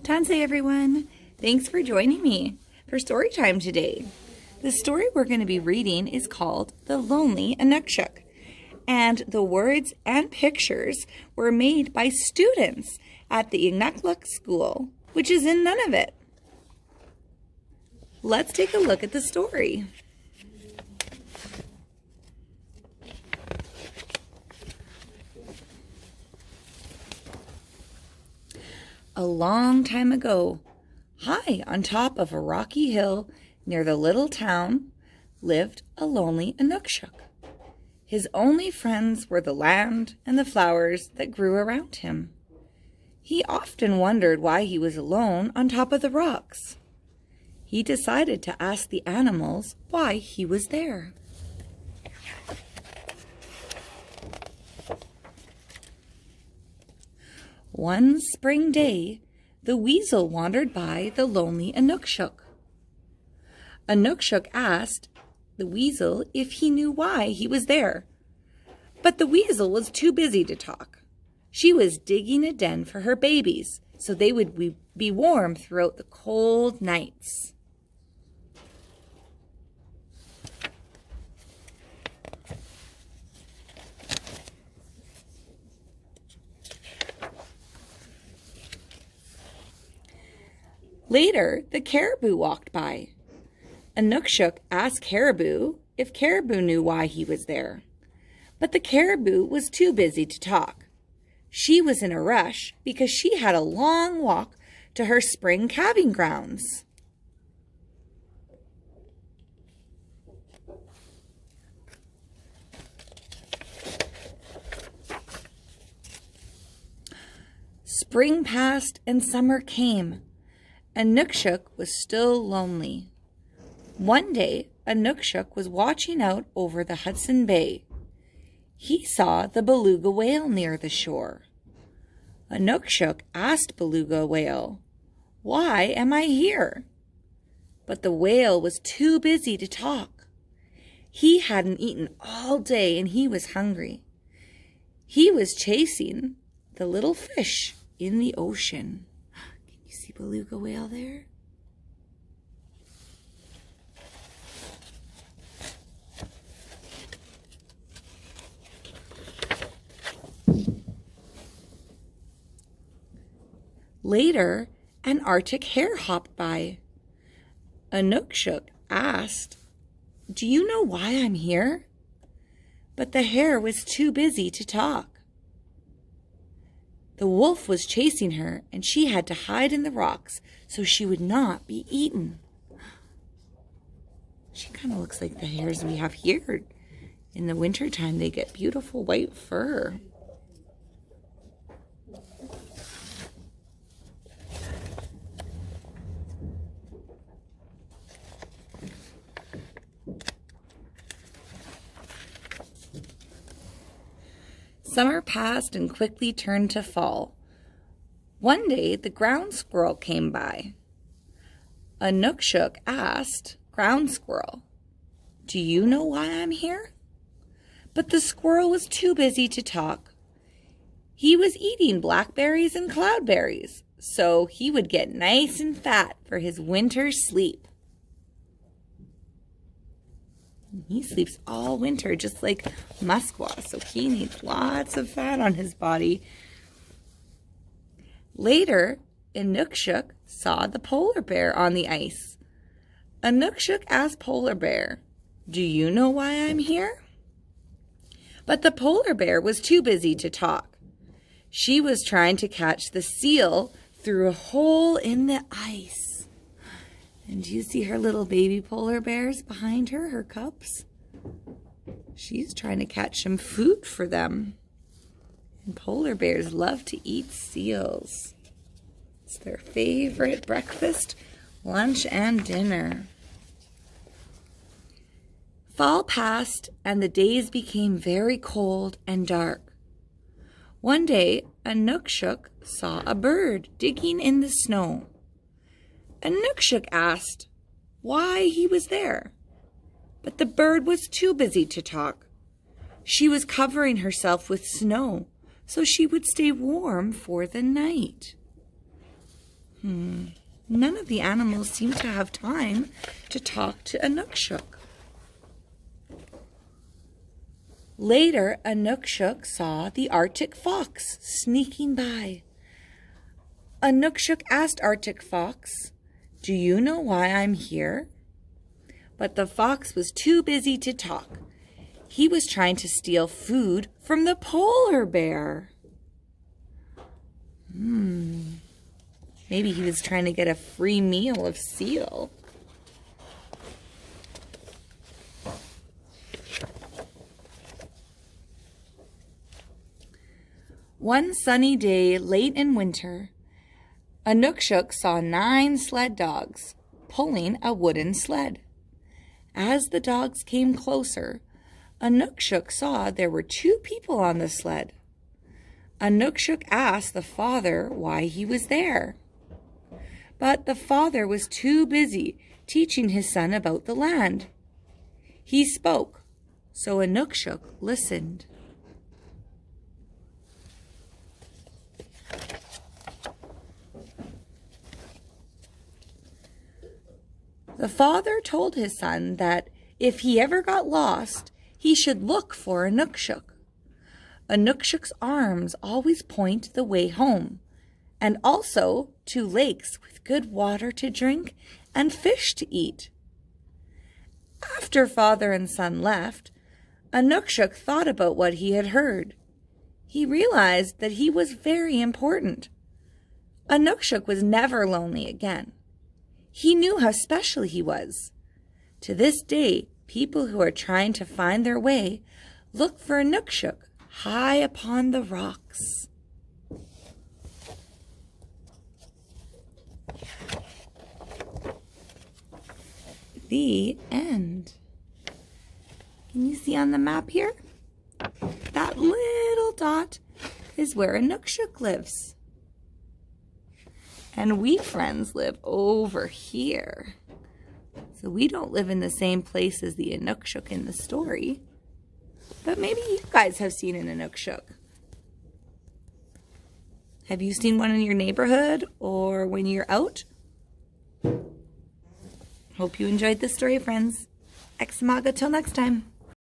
Tanse, everyone. Thanks for joining me for story time today. The story we're going to be reading is called The Lonely Inukshuk, and the words and pictures were made by students at the Inukshuk school, which is in Nunavut. Let's take a look at the story. A long time ago, high on top of a rocky hill near the little town, lived a lonely Inukshuk. His only friends were the land and the flowers that grew around him. He often wondered why he was alone on top of the rocks. He decided to ask the animals why he was there. One spring day, the weasel wandered by the lonely Inukshuk. Inukshuk asked the weasel if he knew why he was there, but the weasel was too busy to talk. She was digging a den for her babies so they would be warm throughout the cold nights. Later, the caribou walked by. Inukshuk asked Caribou if Caribou knew why he was there, but the caribou was too busy to talk. She was in a rush because she had a long walk to her spring calving grounds. Spring passed and summer came. Inukshuk was still lonely. One day, Inukshuk was watching out over the Hudson Bay. He saw the beluga whale near the shore. Inukshuk asked beluga whale, "Why am I here?" But the whale was too busy to talk. He hadn't eaten all day and he was hungry. He was chasing the little fish in the ocean. You see beluga whale there? Later, an Arctic hare hopped by. Inukshuk asked, "Do you know why I'm here?" But the hare was too busy to talk. The wolf was chasing her, and she had to hide in the rocks so she would not be eaten. She kind of looks like the hares we have here. In the wintertime, they get beautiful white fur. Summer passed and quickly turned to fall. One day, the ground squirrel came by. Inukshuk asked Ground Squirrel, "Do you know why I'm here?" But the squirrel was too busy to talk. He was eating blackberries and cloudberries, so he would get nice and fat for his winter sleep. He sleeps all winter just like Musquash, so he needs lots of fat on his body. Later, Inukshuk saw the polar bear on the ice. Inukshuk asked Polar Bear, "Do you know why I'm here?" But the polar bear was too busy to talk. She was trying to catch the seal through a hole in the ice. And do you see her little baby polar bears behind her, her cubs? She's trying to catch some food for them. And polar bears love to eat seals. It's their favorite breakfast, lunch, and dinner. Fall passed and the days became very cold and dark. One day, Inukshuk saw a bird digging in the snow. Inukshuk asked why he was there, but the bird was too busy to talk. She was covering herself with snow so she would stay warm for the night. None of the animals seem to have time to talk to Inukshuk. Later, Inukshuk saw the Arctic fox sneaking by. Inukshuk asked Arctic fox, "Do you know why I'm here?" But the fox was too busy to talk. He was trying to steal food from the polar bear. Maybe he was trying to get a free meal of seal. One sunny day late in winter, Inukshuk saw 9 sled dogs pulling a wooden sled. As the dogs came closer, Inukshuk saw there were 2 people on the sled. Inukshuk asked the father why he was there. But the father was too busy teaching his son about the land. He spoke, so Inukshuk listened. The father told his son that if he ever got lost, he should look for Inukshuk. Inukshuk's arms always point the way home, and also to lakes with good water to drink and fish to eat. After father and son left, Inukshuk thought about what he had heard. He realized that he was very important. Inukshuk was never lonely again. He knew how special he was. To this day, people who are trying to find their way look for Inukshuk high upon the rocks. The end. Can you see on the map here? That little dot is where Inukshuk lives. And we friends live over here. So we don't live in the same place as the Inukshuk in the story. But maybe you guys have seen an Inukshuk. Have you seen one in your neighborhood or when you're out? Hope you enjoyed this story, friends. Exmaga till next time.